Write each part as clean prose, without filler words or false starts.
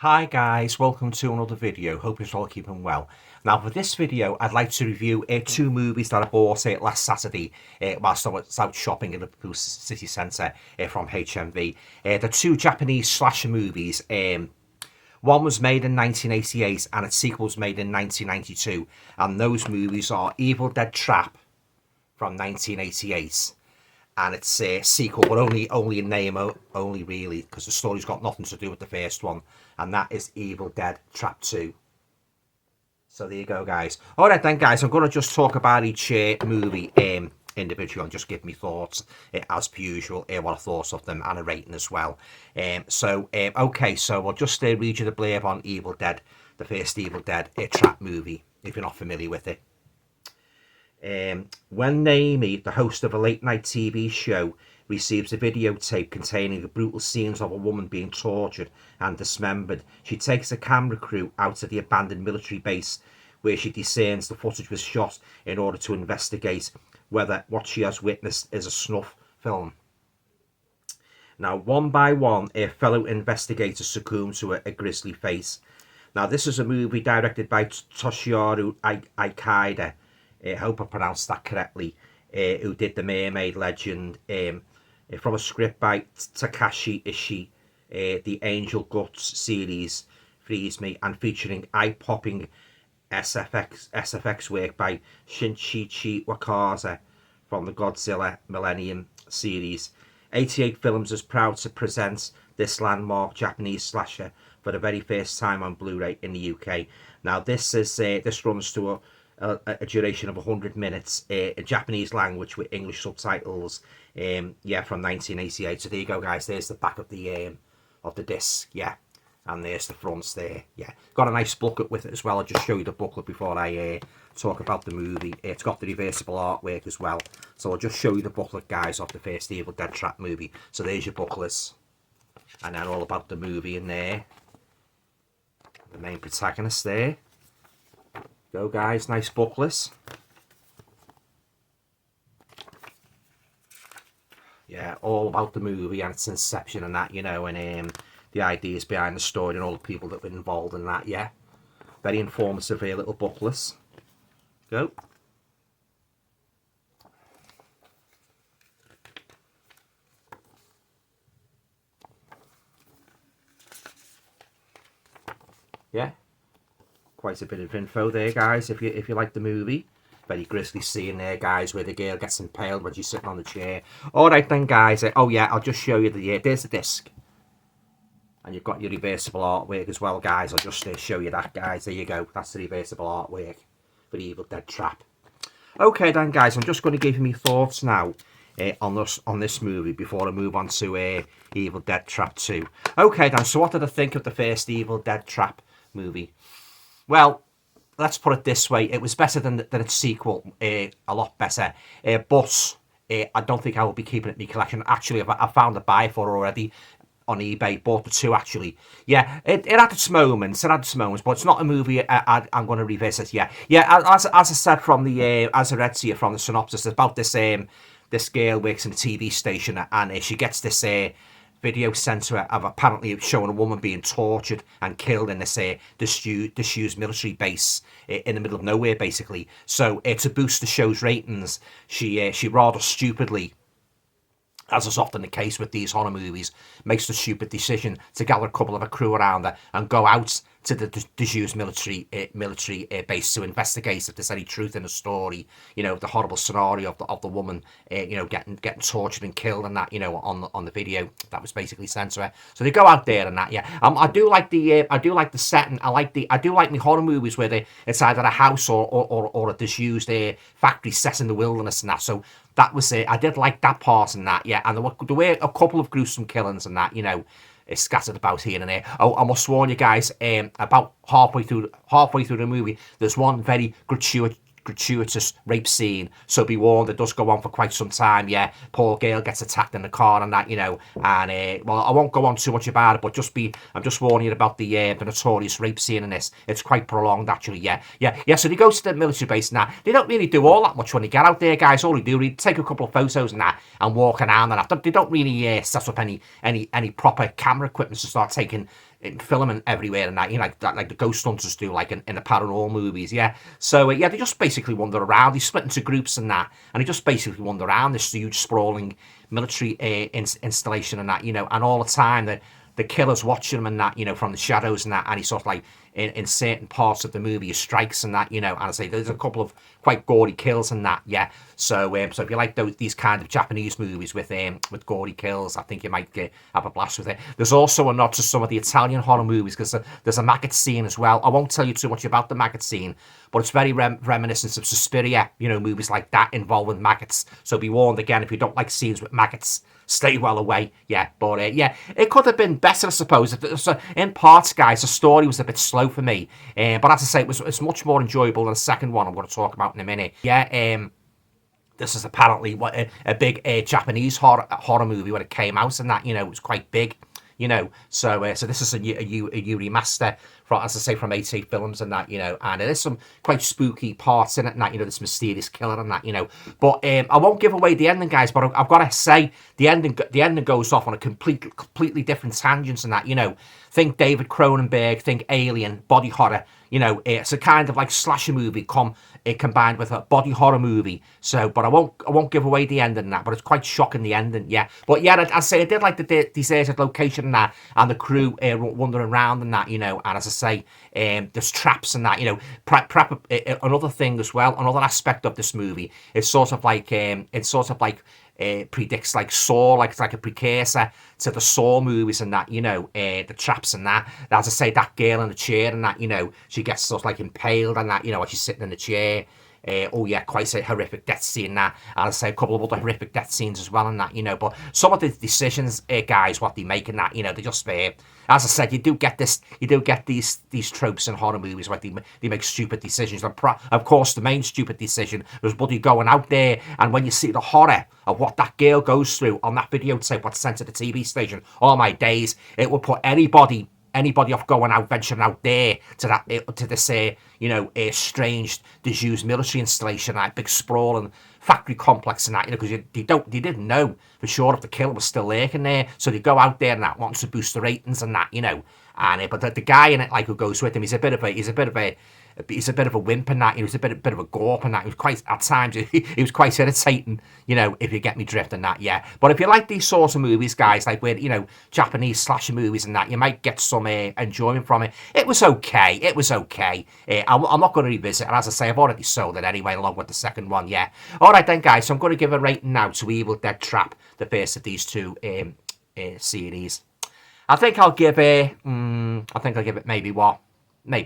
Hi guys, welcome to another video. Hope you're all keeping well. Now for this video, I'd like to review two movies that I bought last Saturday whilst I was out shopping in the Liverpool city centre from HMV. The two Japanese slasher movies. One was made in 1988 and its sequel was made in 1992. And those movies are Evil Dead Trap from 1988 and it's a sequel, but only in name only really, because the story's got nothing to do with the first one, and that is Evil Dead Trap 2. So there you go, guys. All right then, guys, I'm going to just talk about each movie individually and just give me thoughts as per usual, what I thought of them and a rating as well. Okay, so I'll just read you the blurb on Evil Dead, the first Evil Dead Trap movie, if you're not familiar with it. When Naomi, the host of a late-night TV show, receives a videotape containing the brutal scenes of a woman being tortured and dismembered, she takes a camera crew out of the abandoned military base where she discerns the footage was shot in order to investigate whether what she has witnessed is a snuff film. Now, one by one, her fellow investigators succumb to a grisly fate. Now, this is a movie directed by Toshiharu Ikeda. I hope I pronounced that correctly, who did The Mermaid Legend, from a script by Takashi Ishii, the Angel Guts series, Freeze Me, and featuring eye-popping SFX work by Shinichi Wakaza from the Godzilla Millennium series. 88 Films is proud to present this landmark Japanese slasher for the very first time on Blu-ray in the UK. Now this runs to a duration of 100 minutes, a Japanese language with English subtitles, from 1988. So there you go, guys. There's the back of the disc, and there's the fronts there, Got a nice booklet with it as well. I'll just show you the booklet before I talk about the movie. It's got the reversible artwork as well. So I'll just show you the booklet, guys, of the first Evil Dead Trap movie. So there's your booklets, and then all about the movie in there. The main protagonist there. Go, guys, nice booklets. Yeah, all about the movie and its inception and that, and the ideas behind the story and all the people that were involved in that, Very informative here, little booklets. Go. Yeah. Quite a bit of info there, guys, if you like the movie. Very grisly scene there, guys, where the girl gets impaled when she's sitting on the chair. Alright then, guys. I'll just show you there's the disc. And you've got your reversible artwork as well, guys. I'll just show you that, guys. There you go. That's the reversible artwork for the Evil Dead Trap. Okay then, guys, I'm just going to give you my thoughts now on this movie before I move on to Evil Dead Trap 2. Okay then, so what did I think of the first Evil Dead Trap movie? Well, let's put it this way. It was better than its sequel, a lot better. But I don't think I will be keeping it in my collection. Actually, I found a buyer for it already on eBay. Bought the two, actually. Yeah, it had its moments. But it's not a movie I'm going to revisit. Yeah. As I said as I read to you from the synopsis, it's about this girl works in a TV station and she gets this video sent to her of apparently showing a woman being tortured and killed in this disused military base in the middle of nowhere, basically. So to boost the show's ratings, she rather stupidly, as is often the case with these horror movies, makes the stupid decision to gather a couple of her crew around her and go out to the disused military base to investigate if there's any truth in the story. The horrible scenario of the woman, getting tortured and killed and that, on the video that was basically sent to her. So they go out there and that, I do like the setting. I do like my horror movies where it's either a house or a disused factory set in the wilderness and that. So that was it. I did like that part and that, and there were a couple of gruesome killings and that, it's scattered about here and there. Oh, I must warn you guys, about halfway through the movie, there's one very gratuitous rape scene, so be warned, it does go on for quite some time. Poor girl gets attacked in the car and that, and well, I won't go on too much about it, but I'm just warning you about the notorious rape scene in this. It's quite prolonged, actually. So they go to the military base and that. They don't really do all that much when they get out there, guys. All they do is take a couple of photos and that and walk around and that. They don't really set up any proper camera equipment to start taking filming everywhere and that, you know, like the ghost hunters do, like in the paranormal movies, yeah. So yeah, they just basically wander around. They split into groups and that, and they just basically wander around this huge sprawling military installation and that, you know, and all the time that the killer's watching them and that, you know, from the shadows and that, and he sort of like in certain parts of the movie he strikes and that, you know, and I say there's a couple of quite gory kills and that, yeah. So so if you like these kind of Japanese movies with gory kills, I think you might have a blast with it. There's also a nod to some of the Italian horror movies because there's a maggot scene as well. I won't tell you too much about the maggot scene, but it's very reminiscent of Suspiria, you know, movies like that involving maggots. So be warned again, if you don't like scenes with maggots, stay well away. Yeah, but yeah, it could have been better, I suppose. So in parts, guys, the story was a bit slow for me, but as I say, it's much more enjoyable than the second one I'm going to talk about in a minute. Yeah, this is apparently a big Japanese horror movie when it came out, and that, you know, it was quite big, you know. So this is a remaster from, as I say, from AT Films and that, you know, and there's some quite spooky parts in it and that, you know, this mysterious killer and that, you know. But I won't give away the ending, guys, but I've got to say the ending goes off on a completely different tangents and that, you know. Think David Cronenberg, think Alien, body horror. You know, it's a kind of like slasher movie combined with a body horror movie. So, but I won't give away the ending and that. But it's quite shocking, the ending, yeah. But yeah, I say I did like the deserted location and that, and the crew wandering around and that, you know. And as I say, there's traps and that, you know. Another thing as well, another aspect of this movie, it's sort of like predicts like Saw, like it's like a precursor to the Saw movies and that, you know, the traps and that. As I say, that girl in the chair and that, you know, she gets sort of like impaled and that, you know, while she's sitting in the chair. Oh yeah, quite a horrific death scene that, and I say a couple of other horrific death scenes as well and that, you know. But some of the decisions, guys, what they make in that, you know, they just as I said, you do get these tropes in horror movies where they make stupid decisions. Of course, the main stupid decision was Buddy going out there, and when you see the horror of what that girl goes through on that videotape, what's sent to the TV station, oh my days, it would put anybody off going out, venturing out there to this, you know, strange, disused military installation, that big sprawling factory complex and that, you know, because they didn't know for sure if the killer was still lurking there, so they go out there and that wants to boost the ratings and that, you know. And but the guy in it, like, who goes with him, he's a bit of a wimp and that. He was a bit of a gorp and that. He was quite, at times, he was quite irritating, you know, if you get me drift and that, yeah. But if you like these sorts of movies, guys, like where, you know, Japanese slasher movies and that, you might get some enjoyment from it. It was okay. I'm not going to revisit it. As I say, I've already sold it anyway, along with the second one, yeah. All right then, guys, so I'm going to give a rating now to Evil Dead Trap, the first of these two series. I think I'll give it maybe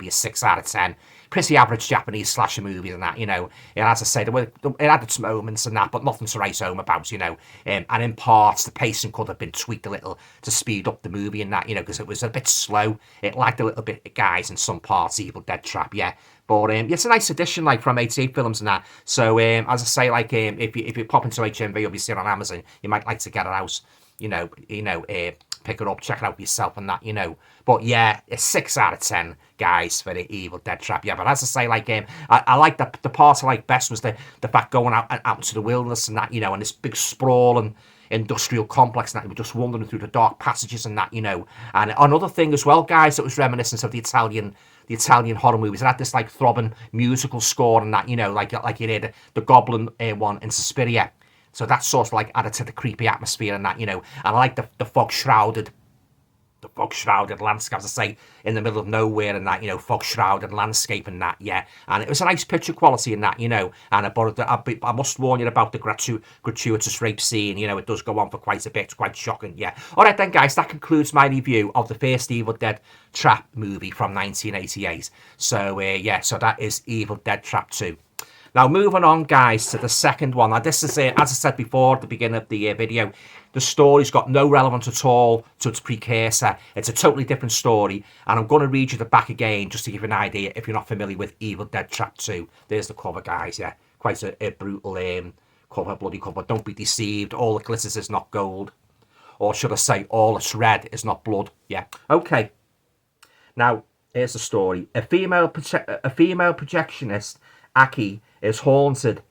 a 6 out of 10. Pretty average Japanese slasher movies and that, you know. And as I say, it had its moments and that, but nothing to write home about, you know. And in parts, the pacing could have been tweaked a little to speed up the movie and that, you know, because it was a bit slow. It lagged a little bit, guys, in some parts, Evil Dead Trap, yeah. But it's a nice addition, like, from 88 Films and that. So, as I say, like, if you pop into HMV, you'll be seeing on Amazon, you might like to get it out, you know, pick it up, check it out yourself and that, you know. But yeah, it's 6 out of 10, guys, for the Evil Dead Trap. Yeah, but as I say, like, I like the part I like best was the fact going out into the wilderness and that, you know, and this big sprawling industrial complex and that, we're just wandering through the dark passages and that, you know. And another thing as well, guys, that was reminiscent of the Italian horror movies. It had this like throbbing musical score and that, you know, like you heard the Goblin one in Suspiria. So that's sort of like added to the creepy atmosphere and that, you know. And I like the fog-shrouded landscape, as I say, in the middle of nowhere and that, you know, fog-shrouded landscape and that, yeah. And it was a nice picture quality in that, you know. And I must warn you about the gratuitous rape scene, you know. It does go on for quite a bit. It's quite shocking, yeah. All right then, guys, that concludes my review of the first Evil Dead Trap movie from 1988. So, yeah, so that is Evil Dead Trap 2. Now, moving on, guys, to the second one. Now, this is, as I said before at the beginning of the video, the story's got no relevance at all to its precursor. It's a totally different story, and I'm going to read you the back again just to give you an idea if you're not familiar with Evil Dead Trap 2. There's the cover, guys, yeah. Quite a brutal cover, bloody cover. Don't be deceived. All that glitters is not gold. Or should I say, all that's red is not blood. Yeah. Okay. Now, here's the story. A female projectionist, Aki, is haunted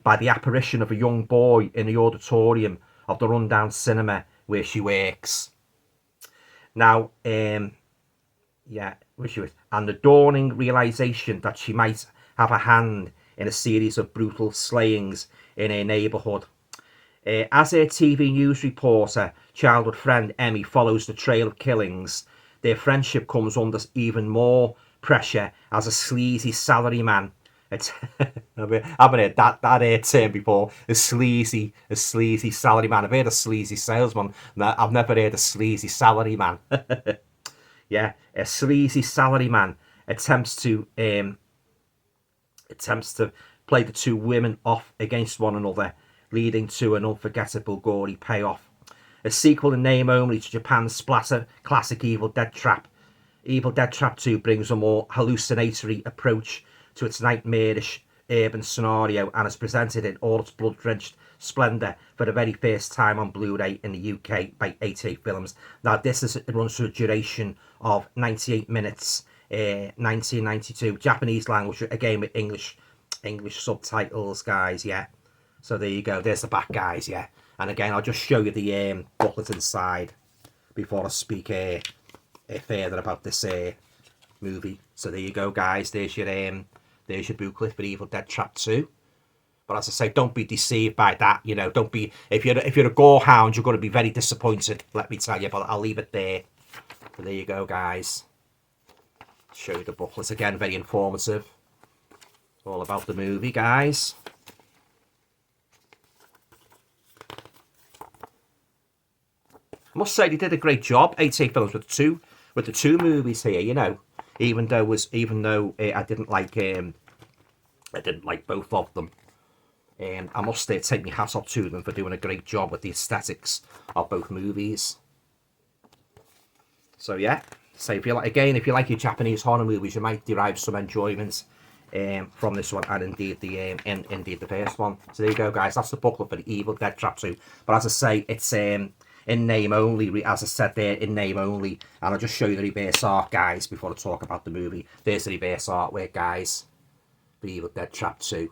by the apparition of a young boy in the auditorium of the rundown cinema where she works. Now, yeah, and the dawning realization that she might have a hand in a series of brutal slayings in her neighbourhood. As her TV news reporter, childhood friend Emmy follows the trail of killings, their friendship comes under even more pressure as a sleazy salaryman. I've heard that term before. A sleazy salaryman. I've heard a sleazy salesman. I've never heard a sleazy salaryman. Yeah, a sleazy salaryman attempts to play the two women off against one another, leading to an unforgettable gory payoff. A sequel in name only to Japan's splatter classic Evil Dead Trap. Evil Dead Trap 2 brings a more hallucinatory approach to its nightmarish urban scenario and is presented in all its blood-drenched splendour for the very first time on Blu-ray in the UK by 88 Films. Now it runs for a duration of 98 minutes, 1992, Japanese language, again with English subtitles, guys, yeah. So there you go, there's the back, guys, yeah. And again, I'll just show you the booklet inside before I speak further about this movie. So there you go, guys, there's your booklet for Evil Dead Trap 2. But as I say, don't be deceived by that. You know, don't be, if you're a gore hound, you're going to be very disappointed, let me tell you. But I'll leave it there. So there you go, guys. Show you the booklet again, very informative. All about the movie, guys. I must say they did a great job, 88 Films, with the two movies here. You know, even though I didn't like both of them. I must take my hat off to them for doing a great job with the aesthetics of both movies. So yeah, so if you like your Japanese horror movies, you might derive some enjoyment from this one, and indeed the first one. So there you go, guys. That's the booklet for the Evil Dead Trap 2. But as I say, it's in name only, as I said there, in name only. And I'll just show you the reverse art, guys, before I talk about the movie. There's the reverse artwork, guys, for Evil Dead Trap 2.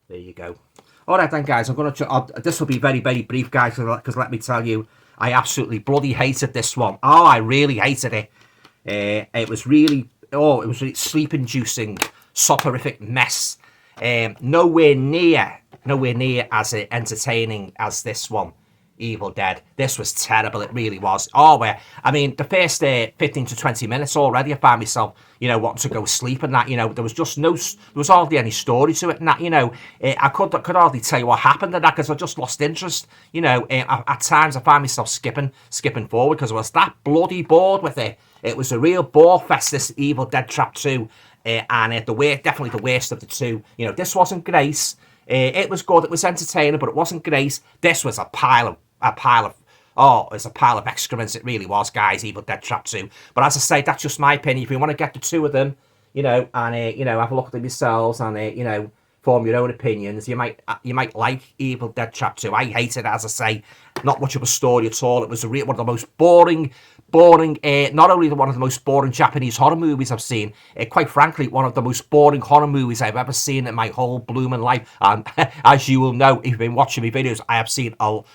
There you go. All right then, guys. This will be very, very brief, guys, because let me tell you, I absolutely bloody hated this one. Oh, I really hated it. It was really sleep-inducing, soporific mess. Nowhere near as entertaining as this one, Evil Dead. This was terrible. It really was. I mean, the first 15 to 20 minutes already, I found myself, wanting to go sleep and that. There was hardly any story to it and that. I could hardly tell you what happened and that because I just lost interest. At times I found myself skipping forward because I was that bloody bored with it. It was a real bore fest, this Evil Dead Trap 2, and definitely the worst of the two. This wasn't great. It was good. It was entertaining, but it wasn't great. This was a pile of excrements. It really was, guys. Evil Dead Trap 2. But as I say, that's just my opinion. If you want to get the two of them, and have a look at them yourselves, and form your own opinions, you might like Evil Dead Trap 2. I hated it, as I say. Not much of a story at all. It was one of the most boring. Not only one of the most boring Japanese horror movies I've seen, quite frankly, one of the most boring horror movies I've ever seen in my whole blooming life. And as you will know, if you've been watching my videos, I have seen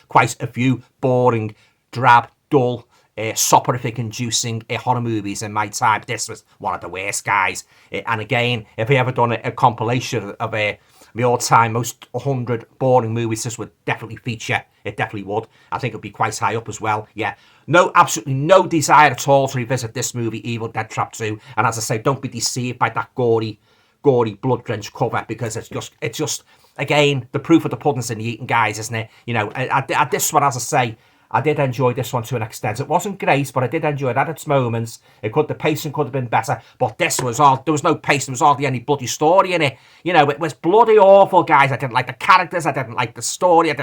quite a few boring, drab, dull, soporific-inducing horror movies in my time. This was one of the worst, guys. And again, if I ever done a compilation of my all-time most 100 boring movies, this would definitely feature. It definitely would. I think it would be quite high up as well. Yeah. Absolutely no desire at all to revisit this movie, Evil Dead Trap 2. And as I say, don't be deceived by that gory, blood-drenched cover, because it's just, again, the proof of the pudding's in the eating, guys, isn't it? At this one, as I say, I did enjoy this one to an extent. It wasn't great, but I did enjoy it at its moments. The pacing could have been better, but there was no pace. There was hardly any bloody story in it. It was bloody awful, guys. I didn't like the characters. I didn't like the story.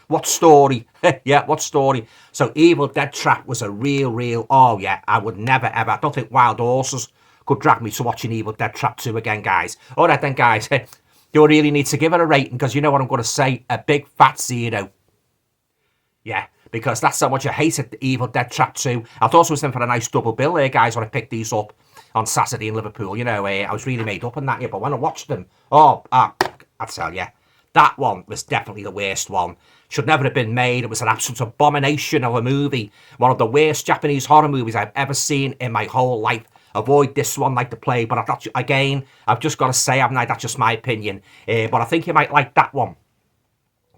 What story? Yeah, what story? So Evil Dead Trap was a real, I would never, ever, I don't think Wild Horses could drag me to watching Evil Dead Trap 2 again, guys. All right then, guys. You really need to give it a rating, because you know what I'm going to say. A big fat 0. Yeah, because that's how much I hated Evil Dead Trap 2. I thought it was in for a nice double bill there, guys, when I picked these up on Saturday in Liverpool. I was really made up in that, but when I watched them, I tell you, that one was definitely the worst one. Should never have been made. It was an absolute abomination of a movie. One of the worst Japanese horror movies I've ever seen in my whole life. Avoid this one like the plague. But again, I've just got to say, haven't I? That's just my opinion. But I think you might like that one.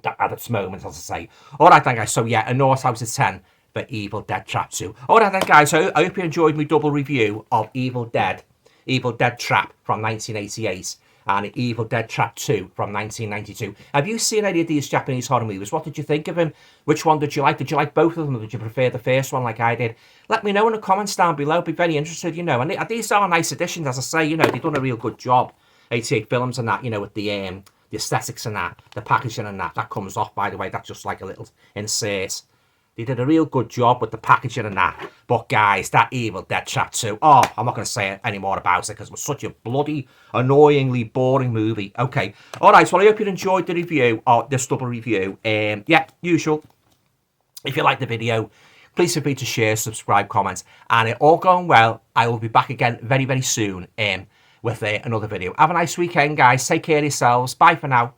That had its moments, as I say. All right, then, guys. So, yeah, a North out of 10 for Evil Dead Trap 2. All right, then, guys. So, I hope you enjoyed my double review of Evil Dead Trap from 1988 and Evil Dead Trap 2 from 1992. Have you seen any of these Japanese horror movies? What did you think of them? Which one did you like? Did you like both of them, or did you prefer the first one like I did? Let me know in the comments down below. I'd be very interested, you know. And these are nice additions, as I say, you know. They've done a real good job. 88 Films and that, you know, with the aesthetics and that, the packaging and that comes off, by the way. That's just like a little insert. They did a real good job with the packaging and that. But, guys, that Evil Dead Trap 2, oh, I'm not going to say any more about it because it was such a bloody, annoyingly boring movie. Okay. All right, so I hope you enjoyed the review, or this double review. Yeah, usual. If you like the video, please feel free to share, subscribe, comment. And it all going well, I will be back again very, very soon with another video. Have a nice weekend, guys. Take care of yourselves. Bye for now.